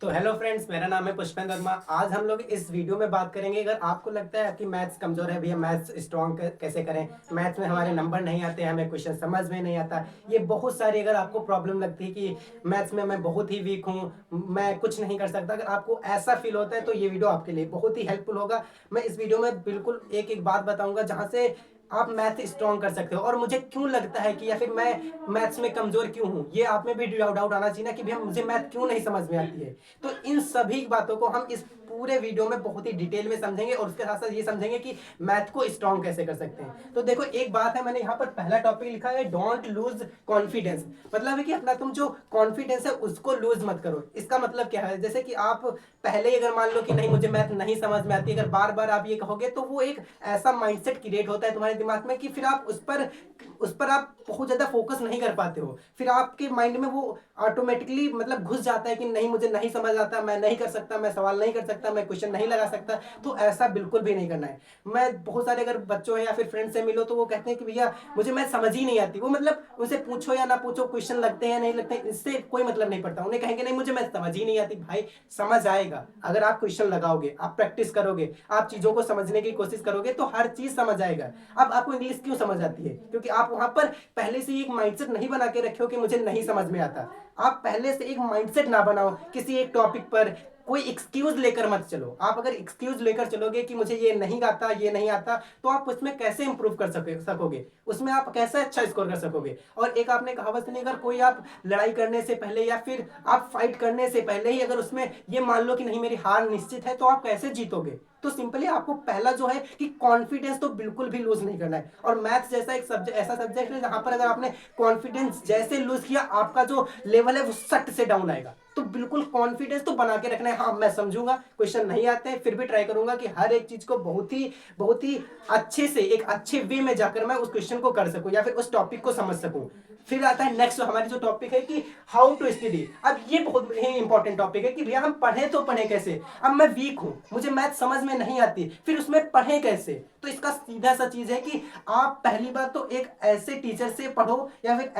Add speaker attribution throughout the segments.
Speaker 1: तो hello friends, मेरा नाम है पुष्पेंद्र वर्मा। आज हम लोग इस वीडियो में बात करेंगे, अगर आपको लगता है कि मैथ्स कमजोर है, भैया मैथ्स स्ट्रॉन्ग कैसे करें, मैथ्स में हमारे नंबर नहीं आते, हमें क्वेश्चन समझ में नहीं आता, ये बहुत सारी अगर आपको प्रॉब्लम लगती है कि मैथ्स में मैं बहुत ही वीक हूँ, मैं कुछ नहीं कर सकता, अगर आपको ऐसा फील होता है तो ये वीडियो आपके लिए बहुत ही हेल्पफुल होगा। मैं इस वीडियो में बिल्कुल एक एक बात बताऊंगा जहां से आप मैथ स्ट्रॉन्ग कर सकते हो, और मुझे क्यों लगता है कि या फिर मैं मैथ्स में कमजोर क्यों हूँ, ये आप में भी डाउट आना चाहिए ना कि भैया मुझे मैथ क्यों नहीं समझ में आती है। तो इन सभी बातों को हम इस पूरे वीडियो में बहुत ही डिटेल में समझेंगे, और उसके साथ साथ ये समझेंगे कि मैथ को स्ट्रॉन्ग कैसे कर सकते हैं। तो देखो, एक बात है, मैंने यहाँ पर पहला टॉपिक लिखा है, डोंट लूज कॉन्फिडेंस। मतलब है कि अपना तुम जो कॉन्फिडेंस है उसको लूज मत करो। इसका मतलब क्या है, जैसे कि आप पहले ही अगर मान लो कि नहीं मुझे मैथ नहीं समझ में आती, अगर बार बार आप ये कहोगे तो वो एक ऐसा माइंडसेट क्रिएट होता है तुम्हारे दिमाग में कि फिर आप उस पर आप बहुत ज्यादा फोकस नहीं कर पाते हो। फिर आपके माइंड में वो ऑटोमेटिकली मतलब घुस जाता है कि नहीं मुझे नहीं समझ आता, मैं नहीं कर सकता, मैं सवाल नहीं कर सकता, मैं क्वेश्चन नहीं लगा सकता। तो ऐसा बिल्कुल भी नहीं करना है। मैं बहुत सारे अगर बच्चों या फिर फ्रेंड से मिलो तो वो कहते हैं कि भैया मुझे मैथ समझ ही नहीं आती। वो मतलब उनसे पूछो या ना पूछो, क्वेश्चन लगते हैं या नहीं लगते हैं, इससे कोई मतलब नहीं पड़ता। उन्हें कहेंगे नहीं मुझे मैथ समझ ही नहीं आती। भाई, समझ आएगा अगर आप क्वेश्चन लगाओगे, आप प्रैक्टिस करोगे, आप चीजों को समझने की कोशिश करोगे तो हर चीज समझ आएगा। अब आपको इंग्लिश क्यों समझ आती है? क्योंकि आप वहां पर पहले से ही एक माइंडसेट नहीं बना के रखे हो कि मुझे नहीं समझ में आता। आप पहले से एक माइंडसेट ना बनाओ किसी एक टॉपिक पर। कोई एक्सक्यूज लेकर मत चलो। आप अगर एक्सक्यूज लेकर चलोगे कि मुझे ये नहीं आता, ये नहीं आता, तो आप उसमें कैसे इंप्रूव कर सकोगे, उसमें आप कैसे अच्छा स्कोर कर सकोगे। और एक आपने कहावत सुनी, अगर कोई आप लड़ाई करने से पहले या फिर आप फाइट करने से पहले ही अगर उसमें ये मान लो कि नहीं मेरी हार निश्चित है, तो आप कैसे जीतोगे? तो सिंपली आपको पहला जो है कि कॉन्फिडेंस तो बिल्कुल भी लूज नहीं करना है। और मैथ्स जैसा एक सब्जेक्ट, ऐसा सब्जेक्ट है जहां पर अगर आपने कॉन्फिडेंस जैसे लूज किया, आपका जो लेवल है वो सट से डाउन आएगा। तो बिल्कुल कॉन्फिडेंस तो बना के रखना है। हाँ, मैं समझूंगा, क्वेश्चन नहीं आते हैं, फिर भी ट्राई करूंगा कि हर एक चीज को बहुत ही अच्छे से एक अच्छे वे में जाकर मैं उस क्वेश्चन को कर सकूं या फिर उस टॉपिक को समझ सकूं। फिर आता है नेक्स्ट हमारी जो टॉपिक है कि हाउ टू स्टडी। अब ये बहुत ही इंपॉर्टेंट टॉपिक है कि भैया हम पढ़े तो पढ़े कैसे। अब मैं वीक हूं, मुझे मैथ समझ में नहीं आती, फिर उसमें पढ़े कैसे? तो इसका सीधा सा चीज है कि आप पहली बात तो एक ऐसे टीचर से पढ़ो या फिर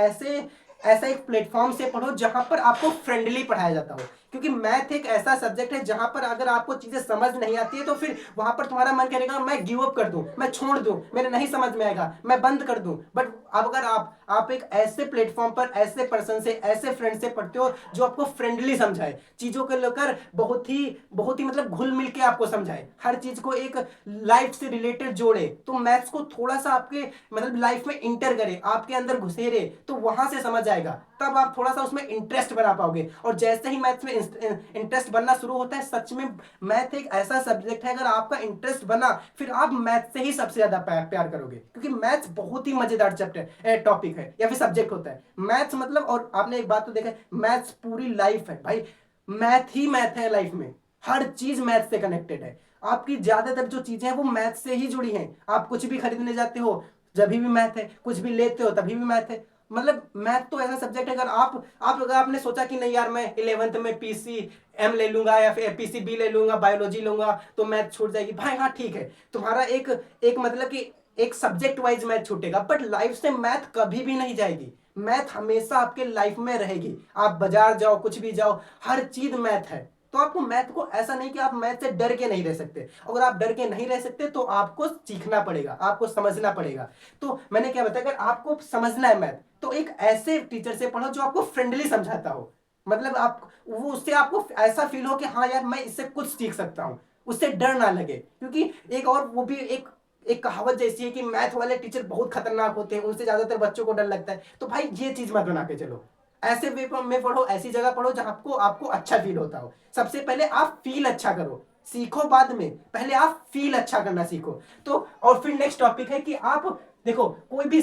Speaker 1: ऐसा एक प्लेटफॉर्म से पढ़ो जहां पर आपको फ्रेंडली पढ़ाया जाता हो। क्योंकि मैथ एक ऐसा सब्जेक्ट है जहां पर अगर आपको चीजें समझ नहीं आती है तो फिर वहां पर तुम्हारा मन करेगा मैं गिव अप कर दूं, मैं छोड़ दूं, मेरे नहीं समझ में आएगा, मैं बंद कर दूं। बट अब अगर आप एक ऐसे प्लेटफॉर्म पर ऐसे पर्सन से, ऐसे फ्रेंड से पढ़ते हो जो आपको फ्रेंडली समझाए, चीजों को लेकर बहुत ही मतलब घुल मिल के आपको समझाए, हर चीज को एक लाइफ से रिलेटेड जोड़े, तो मैथ्स को थोड़ा सा आपके मतलब लाइफ में इंटर करे, आपके अंदर घुसेरे, तो वहां से समझ आएगा। तब आप थोड़ा सा उसमें इंटरेस्ट बना पाओगे। और जैसे ही मैथ्स में इंटरेस्ट बनना शुरू होता है, सच में मैथ एक ऐसा सब्जेक्ट है, अगर आपका इंटरेस्ट बना फिर आप मैथ से ही सबसे ज्यादा प्यार करोगे। क्योंकि मैथ्स बहुत ही मजेदार चैप्टर टॉपिक है या फिर सब्जेक्ट होता है मैथ्स। मतलब और आपने एक बात तो देखा है, मैथ्स पूरी लाइफ है भाई। मैथ ही मैथ है लाइफ में। हर चीज मैथ से कनेक्टेड है। आपकी ज्यादातर जो चीजें हैं वो मैथ से ही जुड़ी हैं। आप कुछ भी खरीदने जाते हो जब भी मैथ है, कुछ भी लेते हो तभी भी मैथ है। मतलब मैथ तो ऐसा सब्जेक्ट है, अगर अगर आपने सोचा कि नहीं यार मैं 11th में पीसी एम ले लूंगा या फिर पीसी बी ले लूंगा, बायोलॉजी लूंगा तो मैथ छूट जाएगी, भाई हाँ ठीक है, तुम्हारा एक एक मतलब कि एक सब्जेक्ट वाइज मैथ छूटेगा, बट लाइफ से मैथ कभी भी नहीं जाएगी। मैथ हमेशा आपके लाइफ में रहेगी। आप बाजार जाओ, कुछ भी जाओ, हर चीज मैथ है। तो आपको मैथ को ऐसा नहीं कि आप मैथ से डर के नहीं रह सकते। अगर आप डर के नहीं रह सकते तो आपको सीखना पड़ेगा, आपको समझना पड़ेगा। तो मैंने क्या बताया, अगर आपको समझना है मैथ तो एक ऐसे टीचर से पढ़ो जो आपको फ्रेंडली समझाता हो। मतलब आप वो उससे आपको ऐसा फील हो कि हाँ यार मैं इससे कुछ सीख सकता हूं, उससे डर ना लगे। क्योंकि एक और वो भी एक एक कहावत जैसी है कि मैथ वाले टीचर बहुत खतरनाक होते हैं, उनसे ज्यादातर बच्चों को डर लगता है। तो भाई ये चीज मत बना के चलो। ऐसे वे में पढ़ो, ऐसी जगह पढ़ो जहां आपको आपको अच्छा फील होता हो। सबसे पहले आप फील अच्छा करो, सीखो बाद में, पहले आप फील अच्छा करना सीखो। तो और फिर नेक्स्ट टॉपिक है कि आप देखो कोई भी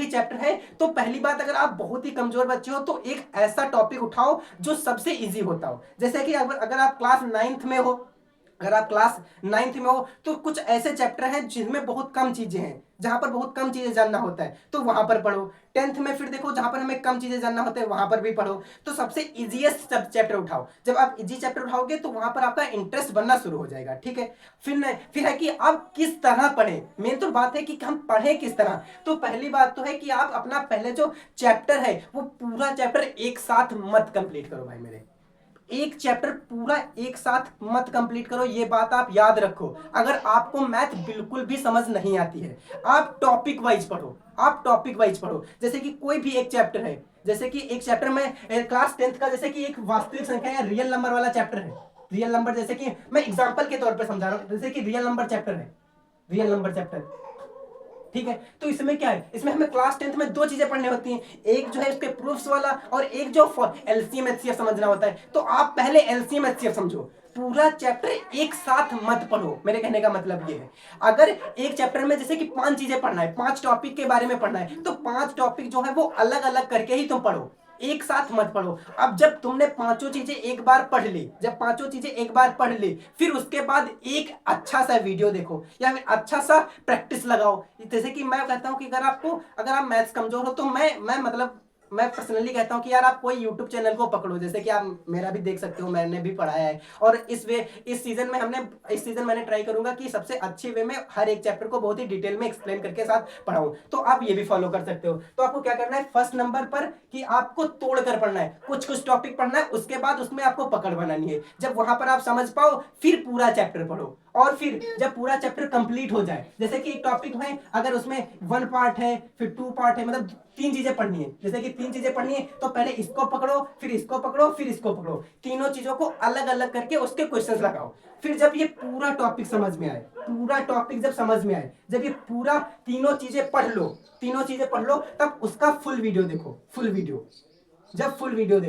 Speaker 1: चैप्टर है तो पहली बात, अगर आप बहुत ही कमजोर बच्चे हो तो एक ऐसा टॉपिक उठाओ जो सबसे इजी होता हो। जैसे कि अगर आप क्लास नाइन्थ में हो, अगर आप क्लास नाइन्थ में हो तो कुछ ऐसे चैप्टर हैं जिनमें बहुत कम चीजें हैं, जहां पर बहुत कम चीजें जानना होता है, तो वहां पर पढ़ो। टेंथ में फिर देखो जहां पर हमें कम चीजें जानना होता है, वहां पर भी पढ़ो। तो सबसे इजीएस्ट चैप्टर उठाओ। जब आप इजी चैप्टर उठाओगे तो वहां पर आपका इंटरेस्ट बनना शुरू हो जाएगा। ठीक है। फिर है कि आप किस तरह पढ़ें। मेन तो बात है कि हम पढ़ें किस तरह। तो पहली बात तो है कि आप अपना पहले जो चैप्टर है वो पूरा चैप्टर एक साथ मत कंप्लीट करो भाई मेरे। एक चैप्टर पूरा एक साथ मत कंप्लीट करो, ये बात आप याद रखो। अगर आपको मैथ बिल्कुल भी समझ नहीं आती है, आप टॉपिक वाइज पढ़ो, आप टॉपिक वाइज पढ़ो। जैसे कि कोई भी एक चैप्टर है, जैसे कि एक चैप्टर में क्लास 10th का, जैसे कि एक वास्तविक संख्या या रियल नंबर वाला चैप्टर है। रियल नंबर, जैसे कि मैं एग्जांपल के तौर पे समझा रहा हूं, जैसे कि रियल नंबर चैप्टर है, रियल नंबर चैप्टर, ठीक है। तो इसमें क्या है, इसमें हमें क्लास 10th में दो चीजें पढ़नी होती हैं, एक जो है उसके प्रूफ्स वाला और एक जो एलसीएम एचसीएफ समझना होता है। तो आप पहले एलसीएम एचसीएफ समझो, पूरा चैप्टर एक साथ मत पढ़ो। मेरे कहने का मतलब ये है, अगर एक चैप्टर में जैसे कि 5 चीजें पढ़ना है, 5 टॉपिक के बारे में पढ़ना है, तो 5 टॉपिक जो है वो अलग अलग करके ही तुम पढ़ो, एक साथ मत पढ़ो। अब जब तुमने पांचों चीजें एक बार पढ़ ली, जब पांचों चीजें एक बार पढ़ ली, फिर उसके बाद एक अच्छा सा वीडियो देखो या फिर अच्छा सा प्रैक्टिस लगाओ। जैसे कि मैं कहता हूं कि अगर आप मैथ्स कमजोर हो, तो मैं मतलब मैं पर्सनली कहता हूं कि यार आप कोई यूट्यूब चैनल को पकड़ो, जैसे कि आप मेरा भी देख सकते हो, मैंने भी पढ़ाया है। और इस सीजन मैंने ट्राई करूंगा कि सबसे अच्छे वे में हर एक चैप्टर को बहुत ही डिटेल में एक्सप्लेन करके साथ पढ़ाऊं। तो आप ये भी फॉलो कर सकते हो। तो आपको क्या करना है, फर्स्ट नंबर पर कि आपको तोड़ कर पढ़ना है, कुछ कुछ टॉपिक पढ़ना है, उसके बाद उसमें आपको पकड़ बनानी है। जब वहां पर आप समझ पाओ, फिर पूरा चैप्टर पढ़ो। और फिर जब पूरा चैप्टर कंप्लीट हो जाए, जैसे कि एक टॉपिक है, अगर उसमें 1 पार्ट है, फिर 2 पार्ट है, मतलब 3 चीजें पढ़नी है, जैसे कि 3 चीजें पढ़नी है, तो पहले इसको पकड़ो, फिर इसको पकड़ो, फिर इसको पकड़ो, तीनों चीजों को अलग अलग करके उसके क्वेश्चंस लगाओ। फिर जब ये पूरा टॉपिक समझ में आए, पूरा टॉपिक जब समझ में आए, जब ये पूरा तीनों चीजें पढ़ लो, तीनों चीजें पढ़ लो, तब उसका फुल वीडियो देखो, फुल वीडियो। जब फुल वीडियो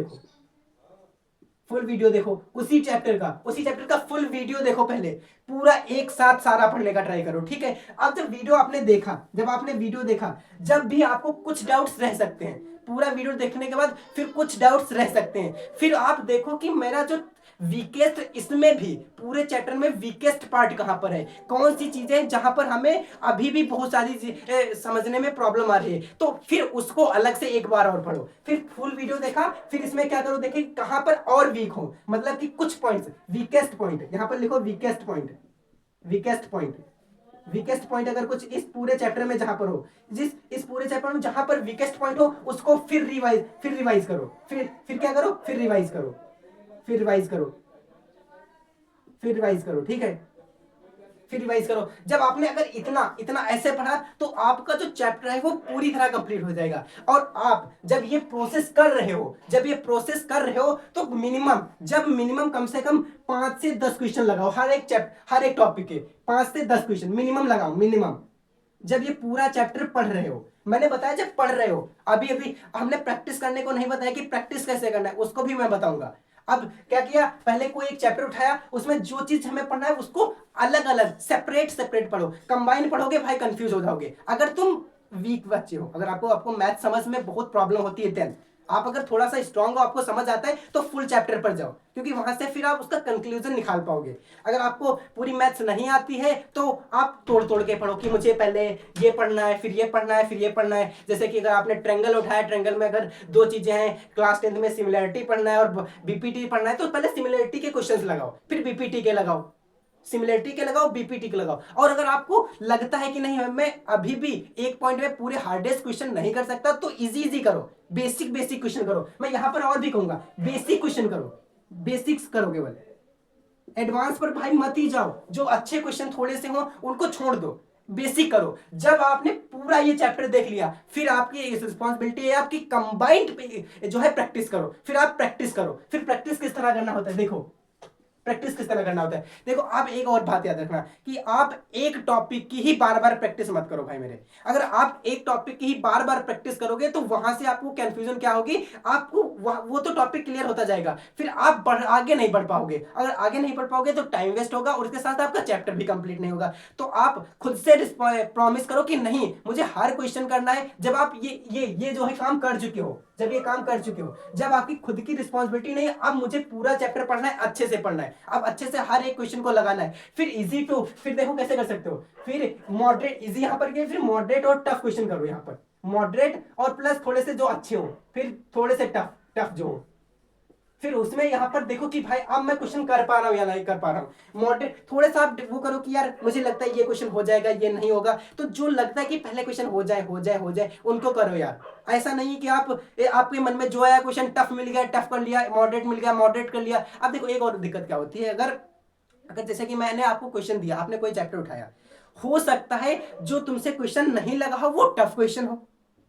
Speaker 1: देखो उसी चैप्टर का फुल वीडियो देखो, पहले पूरा एक साथ सारा पढ़ने का ट्राई करो, ठीक है। अब जब आपने वीडियो देखा, जब भी आपको कुछ डाउट्स रह सकते हैं, पूरा वीडियो देखने के बाद फिर कुछ डाउट्स रह सकते हैं, फिर आप देखो कि मेरा जो वीकेस्ट, इसमें भी पूरे चैप्टर में वीकेस्ट पार्ट कहां पर है, कौन सी चीजें जहां पर हमें अभी भी बहुत सारी समझने में प्रॉब्लम आ रही है, तो फिर उसको अलग से एक बार और पढ़ो। फिर फुल वीडियो देखा, फिर इसमें क्या करो, देखिए कहां पर और वीक हो, मतलब कि कुछ पॉइंट्स, वीकेस्ट पॉइंट, यहां पर लिखो weakest point, weakest point, weakest point अगर कुछ इस पूरे चैप्टर में जहां पर हो, इस पूरे चैप्टर में जहां पर वीकेस्ट पॉइंट हो, उसको फिर रिवाइज करो, फिर क्या करो, फिर रिवाइज करो, फिर रिवाइज करो, फिर रिवाइज करो, ठीक है। फिर रिवाइज करो। जब आपने अगर इतना इतना ऐसे पढ़ा, तो आपका जो चैप्टर है वो पूरी तरह कंप्लीट हो जाएगा। और आप जब ये प्रोसेस कर रहे हो, तो मिनिमम कम से कम 5 से 10 क्वेश्चन लगाओ, हर एक टॉपिक के 5 से 10 क्वेश्चन मिनिमम लगाओ, मिनिमम। जब ये पूरा चैप्टर पढ़ रहे हो, मैंने बताया जब पढ़ रहे हो, अभी अभी हमने प्रैक्टिस करने को नहीं बताया कि प्रैक्टिस कैसे करना है, उसको भी मैं बताऊंगा। अब क्या किया, पहले कोई एक चैप्टर उठाया, उसमें जो चीज हमें पढ़ना है उसको अलग अलग सेपरेट पढ़ो। कंबाइन पढ़ोगे भाई कंफ्यूज हो जाओगे। अगर तुम वीक बच्चे हो, अगर आपको मैथ समझ में बहुत प्रॉब्लम होती है, देन आप अगर थोड़ा सा स्ट्रांग हो, आपको समझ आता है, तो फुल चैप्टर पर जाओ, क्योंकि वहां से फिर आप उसका कंक्लूजन निकाल पाओगे। अगर आपको पूरी मैथ्स नहीं आती है, तो आप तोड़ तोड़ के पढ़ो कि मुझे पहले ये पढ़ना है, फिर ये पढ़ना है, फिर ये पढ़ना है। जैसे कि अगर आपने ट्रायंगल उठाया, ट्रायंगल में अगर 2 चीजें हैं, क्लास 10th में सिमिलरिटी पढ़ना है और बीपीटी पढ़ना है, तो पहले सिमिलरिटी के क्वेश्चंस लगाओ, फिर बीपीटी के लगाओ, सिमिलरिटी के लगाओ, बीपीटी के लगाओ। और अगर आपको लगता है कि नहीं मैं अभी भी एक पॉइंट में पूरे हार्डेस्ट क्वेश्चन नहीं कर सकता, तो इजी करो, बेसिक क्वेश्चन करो। मैं यहां पर और भी कहूंगा, बेसिक क्वेश्चन करो, बेसिक्स करो केवल, एडवांस पर भाई मत ही जाओ। जो अच्छे क्वेश्चन थोड़े से हो उनको छोड़ दो, बेसिक करो। जब आपने पूरा ये चैप्टर देख लिया, फिर आपकी रिस्पॉन्सिबिलिटी है आपकी कंबाइंड जो है प्रैक्टिस करो। फिर आप प्रैक्टिस करो। फिर प्रैक्टिस किस तरह करना होता है, देखो प्रैक्टिस किस तरह करना होता है। देखो आप एक और बात याद रखना कि आप एक टॉपिक की ही बार बार प्रैक्टिस मत करो भाई मेरे। अगर आप एक टॉपिक की ही बार बार प्रैक्टिस करोगे, तो वहां से आपको कंफ्यूजन क्या होगी, आपको वो तो टॉपिक क्लियर होता जाएगा, फिर आप आगे नहीं बढ़ पाओगे। अगर आगे नहीं बढ़ पाओगे तो टाइम वेस्ट होगा और उसके साथ आपका चैप्टर भी कंप्लीट नहीं होगा। तो आप खुद से प्रॉमिस करो कि नहीं, मुझे हर क्वेश्चन करना है। जब आप ये जो है काम कर चुके हो, जब आपकी खुद की रिस्पॉन्सिबिलिटी नहीं, अब मुझे पूरा चैप्टर पढ़ना है, अच्छे से पढ़ना है, अब अच्छे से हर एक क्वेश्चन को लगाना है। फिर देखो कैसे कर सकते हो, फिर मॉडरेट इजी यहां पर फिर मॉडरेट और टफ क्वेश्चन करो। यहां पर मॉडरेट और प्लस थोड़े से जो अच्छे हो, फिर थोड़े से टफ जो हो, फिर उसमें यहाँ पर देखो कि भाई अब मैं क्वेश्चन कर पा रहा हूँ या नहीं कर पा रहा हूँ। मॉडरेट थोड़ा सा आप वो करो कि यार मुझे लगता है ये क्वेश्चन हो जाएगा, ये नहीं होगा, तो जो लगता है कि पहले क्वेश्चन हो जाए हो जाए हो जाए उनको करो यार। ऐसा नहीं कि आपके मन में जो आया क्वेश्चन टफ मिल गया टफ कर लिया, मॉडरेट मिल गया मॉडरेट कर लिया। अब देखो एक और दिक्कत क्या होती है, अगर अगर जैसे कि मैंने आपको क्वेश्चन दिया, आपने कोई चैप्टर उठाया, हो सकता है जो तुमसे क्वेश्चन नहीं लगा हो वो टफ क्वेश्चन हो,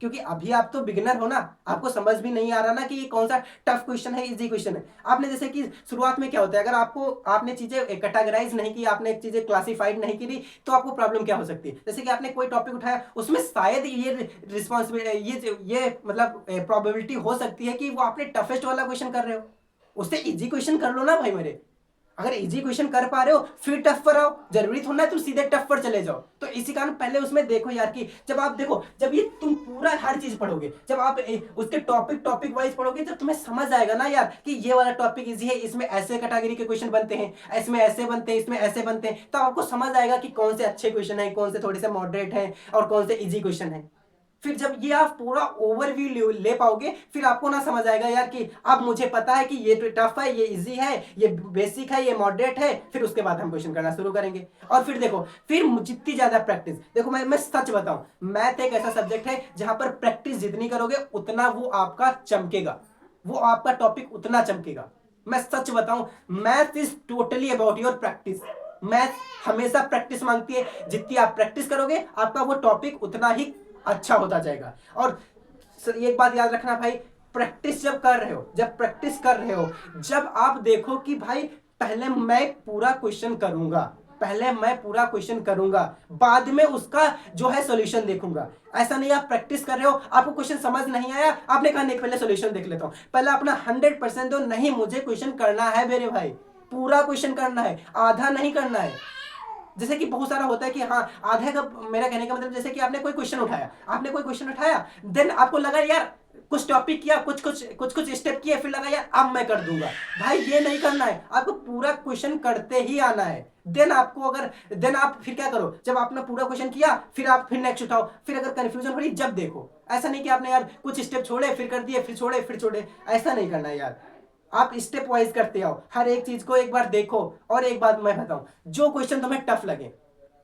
Speaker 1: क्योंकि अभी आप तो बिगिनर हो ना, आपको समझ भी नहीं आ रहा ना कि ये कौन सा टफ क्वेश्चन है इजी क्वेश्चन है। आपने जैसे कि शुरुआत में क्या होता है, अगर आपने चीजें कैटेगराइज नहीं की, आपने चीजें क्लासिफाइड नहीं की, तो आपको प्रॉब्लम क्या हो सकती है, जैसे कि आपने कोई टॉपिक उठाया उसमें शायद ये रिस्पॉन्सिबिलिटी ये मतलब प्रोबेबिलिटी हो सकती है कि वो आपने टफेस्ट वाला क्वेश्चन कर रहे हो, उससे इजी क्वेश्चन कर लो ना भाई मेरे। अगर इजी क्वेश्चन कर पा रहे हो फिर टफ पर आओ, जरूरी थोड़ा ना तुम सीधे टफ पर चले जाओ। तो इसी कारण पहले उसमें देखो यार कि जब आप देखो, जब ये तुम पूरा हर चीज पढ़ोगे, जब आप उसके टॉपिक टॉपिक वाइज पढ़ोगे, जब तुम्हें समझ आएगा ना यार कि ये वाला टॉपिक इजी है, इसमें ऐसे कैटेगरी के क्वेश्चन बनते हैं, इसमें ऐसे बनते हैं, इसमें ऐसे बनते हैं, तो आपको समझ आएगा कि कौन से अच्छे क्वेश्चन है, कौन से थोड़े से मॉडरेट है और कौन से इजी क्वेश्चन है। फिर जब ये आप पूरा ओवरव्यू ले पाओगे, फिर आपको ना समझ आएगा यार कि अब मुझे पता है कि ये टफ है, ये इजी है, ये बेसिक है, ये मॉडरेट है, फिर उसके बाद हम क्वेश्चन करना शुरू करेंगे। और फिर देखो, फिर जितनी ज्यादा प्रैक्टिस, देखो मैं सच बताऊं, मैथ एक ऐसा सब्जेक्ट है जहां पर प्रैक्टिस जितनी करोगे उतना वो आपका चमकेगा, वो आपका टॉपिक उतना चमकेगा। मैं सच बताऊं, math is totally about your practice. Math हमेशा प्रैक्टिस मांगती है, जितनी आप प्रैक्टिस करोगे आपका वो टॉपिक उतना ही अच्छा होता जाएगा। और एक बात याद रखना भाई, प्रैक्टिस जब कर रहे हो, जब प्रैक्टिस कर रहे हो, जब आप देखो कि भाई पहले मैं पूरा क्वेश्चन करूंगा, पहले मैं पूरा क्वेश्चन करूंगा, बाद में उसका जो है सॉल्यूशन देखूंगा। ऐसा नहीं आप प्रैक्टिस कर रहे हो, आपको क्वेश्चन समझ नहीं आया, आपने कहा नहीं पहले सॉल्यूशन देख लेता हूं, पहले अपना 100% दो, नहीं मुझे क्वेश्चन करना है मेरे भाई, पूरा क्वेश्चन करना है, आधा नहीं करना है। जैसे कि बहुत सारा होता है कि हाँ आधे का, मेरा कहने का मतलब जैसे कि आपने कोई क्वेश्चन उठाया, देन आपको लगा यार कुछ टॉपिक किया, कुछ स्टेप किए, फिर लगा यार अब मैं कर दूंगा। भाई ये नहीं करना है, आपको पूरा क्वेश्चन करते ही आना है। देन आप फिर क्या करो, जब आपने पूरा क्वेश्चन किया फिर आप फिर नेक्स्ट उठाओ, फिर अगर कंफ्यूजन हो रही जब देखो। ऐसा नहीं कि आपने यार कुछ स्टेप छोड़े फिर कर दिए, फिर छोड़े, ऐसा नहीं करना है यार। आप स्टेप वाइज करते आओ, हर एक चीज को एक बार देखो। और एक बात मैं बताऊं, जो क्वेश्चन तुम्हें टफ लगे,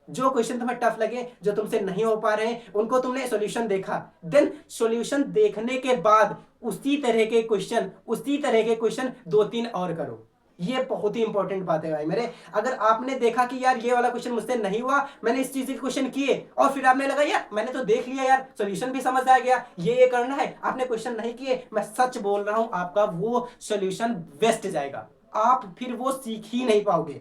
Speaker 1: जो तुमसे नहीं हो पा रहे हैं, उनको तुमने सॉल्यूशन देखा, देन सॉल्यूशन देखने के बाद उसी तरह के क्वेश्चन 2-3 और करो। ये बहुत ही इंपॉर्टेंट बात है भाई मेरे। अगर आपने देखा कि यार ये वाला क्वेश्चन मुझसे नहीं हुआ, मैंने इस चीज के क्वेश्चन किए और फिर आपने लगा यार मैंने तो देख लिया यार, सॉल्यूशन भी समझ आ गया, ये करना है, आपने क्वेश्चन नहीं किए, मैं सच बोल रहा हूं आपका वो सॉल्यूशन वेस्ट जाएगा, आप फिर वो सीख ही नहीं पाओगे।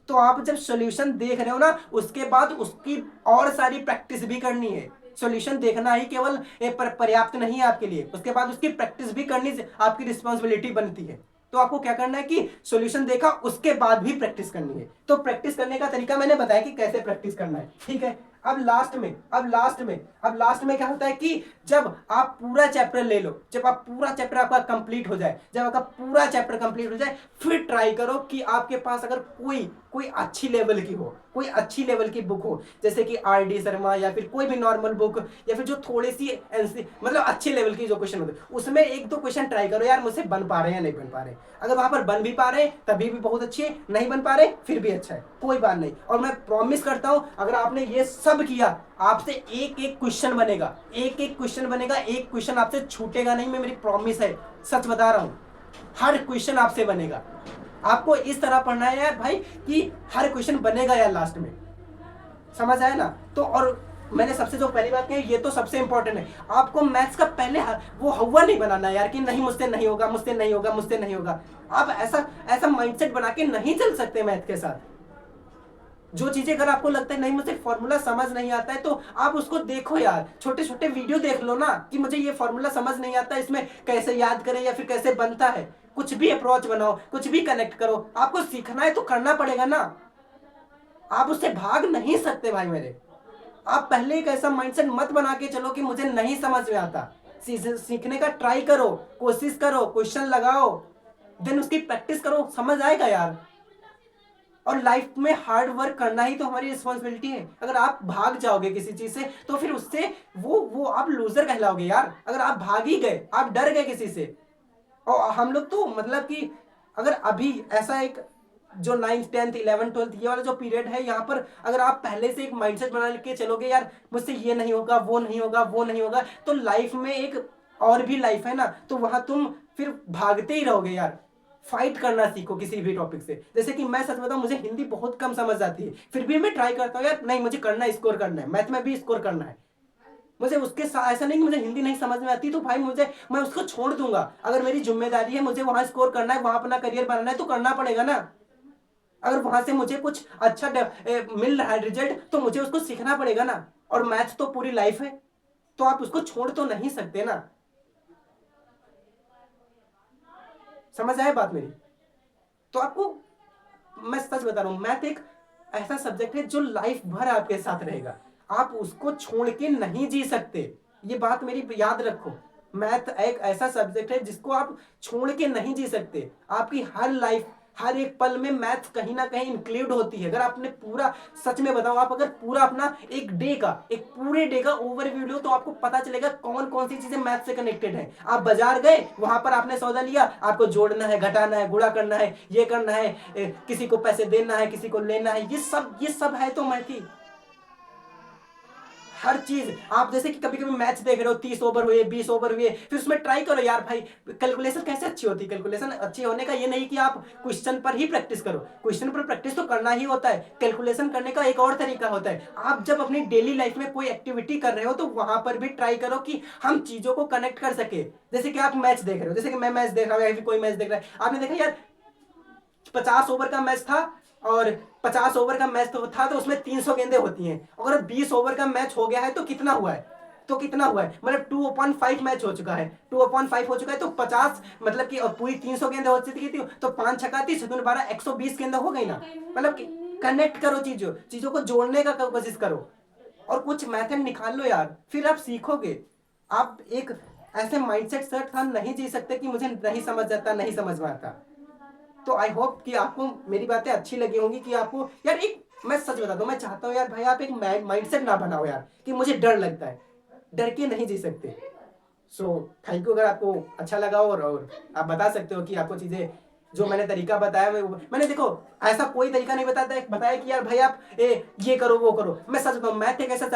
Speaker 1: तो आप जब सॉल्यूशन देख रहे हो ना, उसके बाद उसकी और सारी प्रैक्टिस भी करनी है। सॉल्यूशन देखना ही केवल पर्याप्त नहीं है आपके लिए, उसके बाद उसकी प्रैक्टिस भी करनी आपकी रिस्पॉन्सिबिलिटी बनती है। तो आपको क्या करना है कि सॉल्यूशन देखा उसके बाद भी प्रैक्टिस करनी है। तो प्रैक्टिस करने का तरीका मैंने बताया कि कैसे प्रैक्टिस करना है, ठीक है। अब लास्ट में क्या होता है कि जब आप पूरा चैप्टर ले लो, जब आप पूरा चैप्टर आपका कंप्लीट हो जाए, फिर ट्राई करो कि आपके पास अगर कोई अच्छी लेवल की बुक हो, जैसे कि आर.डी. शर्मा या फिर कोई भी नॉर्मल बुक, या फिर जो थोड़ी सी मतलब अच्छी लेवल की जो क्वेश्चन होते हैं उसमें 1-2 क्वेश्चन ट्राई करो यार, मुझसे बन पा रहे हैं या नहीं बन पा रहे। अगर वहां पर बन भी पा रहे तभी भी बहुत अच्छी है, नहीं बन पा रहे फिर भी अच्छा है, कोई बात नहीं। और मैं प्रॉमिस करता हूं अगर आपने ये सब किया, आपसे एक क्वेश्चन बनेगा, एक क्वेश्चन आपसे छूटेगा नहीं, मेरी प्रॉमिस है, सच बता रहा हूं, हर क्वेश्चन आपसे बनेगा। आपको इस तरह पढ़ना है यार भाई कि हर क्वेश्चन बनेगा यार लास्ट में, समझ आया ना। तो और मैंने सबसे जो पहली बात कही, ये तो सबसे इंपॉर्टेंट है, आपको मैथ्स का पहले वो हवा नहीं बनाना यार कि नहीं मुझसे नहीं होगा। आप ऐसा माइंडसेट बना के नहीं चल सकते मैथ के साथ। जो चीजें अगर आपको लगता है नहीं मुझे फॉर्मूला समझ नहीं आता है, तो आप उसको देखो यार, छोटे वीडियो देख लो ना कि मुझे ये फॉर्मूला समझ नहीं आता, इसमें कैसे याद करें या फिर कैसे बनता है, कुछ भी अप्रोच बनाओ, कुछ भी कनेक्ट करो। आपको सीखना है तो करना पड़ेगा ना, आप उससे भाग नहीं सकते भाई मेरे। आप पहले एक ऐसा माइंडसेट मत बना के चलो कि मुझे नहीं समझ में आता, सीखने का ट्राई करो, कोशिश करो, क्वेश्चन लगाओ, देन उसकी प्रैक्टिस करो, समझ आएगा यार। और लाइफ में हार्ड वर्क करना ही तो हमारी रिस्पॉन्सिबिलिटी है। अगर आप भाग जाओगे किसी चीज से तो फिर उससे वो आप लूजर कहलाओगे यार। अगर आप भाग ही गए, आप डर गए किसी से, और हम लोग तो मतलब कि अगर अभी ऐसा एक जो 9th 10th 11th 12th ये वाला जो पीरियड है, यहाँ पर अगर आप पहले से एक माइंडसेट बना के चलोगे यार मुझसे ये नहीं होगा, वो नहीं होगा, वो नहीं होगा, तो लाइफ में एक और भी लाइफ है ना, तो वहां तुम फिर भागते ही रहोगे यार। फाइट करना सीखो किसी भी टॉपिक से। जैसे कि मैं सच बताऊं, मुझे हिंदी बहुत कम समझ आती है, फिर भी मैं ट्राई करता हूँ यार नहीं मुझे करना है, स्कोर करना है, मैथ में भी स्कोर करना है। मुझे उसके साथ ऐसा नहीं कि मुझे हिंदी नहीं समझ में आती तो भाई मैं उसको छोड़ दूंगा। अगर मेरी जिम्मेदारी है, मुझे वहां स्कोर करना है, वहां अपना करियर बनाना है, तो करना पड़ेगा ना। अगर वहां से मुझे कुछ अच्छा मिल रहा है रिजल्ट, तो मुझे उसको सीखना पड़ेगा ना। और मैथ तो पूरी लाइफ है, तो आप उसको छोड़ तो नहीं सकते ना। समझ आए बात मेरी? तो आपको मैं सच बता रहा हूं, मैथ एक ऐसा सब्जेक्ट है जो लाइफ भर आपके साथ रहेगा। आप उसको छोड़ के नहीं जी सकते, ये बात मेरी याद रखो। मैथ एक ऐसा सब्जेक्ट है जिसको आप छोड़ के नहीं जी सकते। आपकी हर लाइफ, हर एक पल में मैथ कहीं ना कहीं इंक्लूड होती है। अगर आपने पूरा, सच में बताओ, आप अगर पूरा अपना एक डे का, एक पूरे डे का ओवरव्यू लो, तो आपको पता चलेगा कौन कौन सी चीजें मैथ से कनेक्टेड है। आप बाजार गए, वहां पर आपने सौदा लिया, आपको जोड़ना है, घटाना है, गुणा करना है, ये करना है, किसी को पैसे देना है, किसी को लेना है, ये सब है तो मैथ ही। हर चीज आप जैसे कि कभी कभी मैच देख रहे हो, 30 ओवर हुए, 20 ओवर हुए, फिर उसमें ट्राई करो यार भाई। कैलकुलेशन कैसे अच्छी होती है? कैलकुलेशन अच्छी होने का ये नहीं कि आप क्वेश्चन पर ही प्रैक्टिस करो, क्वेश्चन पर प्रैक्टिस तो करना ही होता है। कैलकुलेशन करने का एक और तरीका होता है। आप जब अपनी डेली लाइफ में कोई एक्टिविटी कर रहे हो, तो वहां पर भी ट्राई करो कि हम चीजों को कनेक्ट कर सके। जैसे कि आप मैच देख रहे हो, जैसे कि मैं मैच देख रहा हूँ या फिर कोई मैच देख रहा है, आपने देखा यार 50 ओवर का मैच था, और 50 ओवर का मैच तो था, तो उसमें 300 गेंदें होती हैं। अगर 20 ओवर का मैच हो गया है तो कितना हुआ है? तो कितना हुआ है, मतलब 2/5 मैच हो चुका है, 2/5 हो चुका है, तो 50 मतलब कि पूरी 300 गेंदें हो चुकी थी, तो 5 छक्का 30 7 12 120 गेंदें हो गई ना। मतलब कि कनेक्ट करो, चीजों चीजों को जोड़ने का कोशिश करो, और कुछ मेथड निकाल लो यार, फिर आप सीखोगे। आप एक ऐसे माइंडसेट सेट था नहीं जी सकते कि मुझे नहीं समझ आता, नहीं समझ में आता। तो आई होप कि आपको मेरी बातें अच्छी लगी होंगी, कि आपको यार एक, मैं सच बताता हूँ, मैं चाहता हूँ यार भाई आप एक माइंडसेट ना बनाओ यार कि मुझे डर लगता है, डर के नहीं जी सकते। So thank you. अगर आपको अच्छा लगा और आप बता सकते हो कि आपको चीजें जो मैंने तरीका बताया, मैंने देखो ऐसा कोई तरीका नहीं बताया कि यार भाई आप ये करो वो करो। मैं सच बताऊं, मैथ एक ऐसा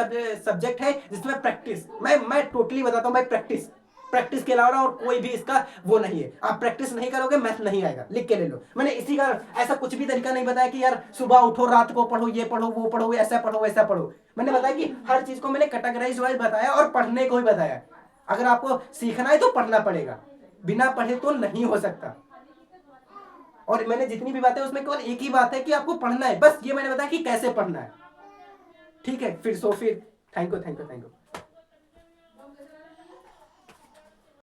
Speaker 1: सब्जेक्ट है जिसमें प्रैक्टिस, मैं टोटली बताता हूँ भाई, प्रैक्टिस, प्रैक्टिस के अलावा और कोई भी इसका वो नहीं है। आप प्रैक्टिस नहीं करोगे, मैथ नहीं आएगा, लिख के ले लो। मैंने इसी का ऐसा कुछ भी तरीका नहीं बताया कि यार सुबह उठो, रात को पढ़ो, ये पढ़ो, वो पढ़ो, ऐसा पढ़ो, वैसा पढ़ो। मैंने बताया कि हर चीज को मैंने कैटेगराइज वाइज बताया, और पढ़ने को ही बताया। अगर आपको सीखना है तो पढ़ना पड़ेगा, बिना पढ़े तो नहीं हो सकता। और मैंने जितनी भी बातें उसमें केवल एक ही बात है कि आपको पढ़ना है, बस ये मैंने बताया कि कैसे पढ़ना है। ठीक है, फिर thank you, thank you, thank you.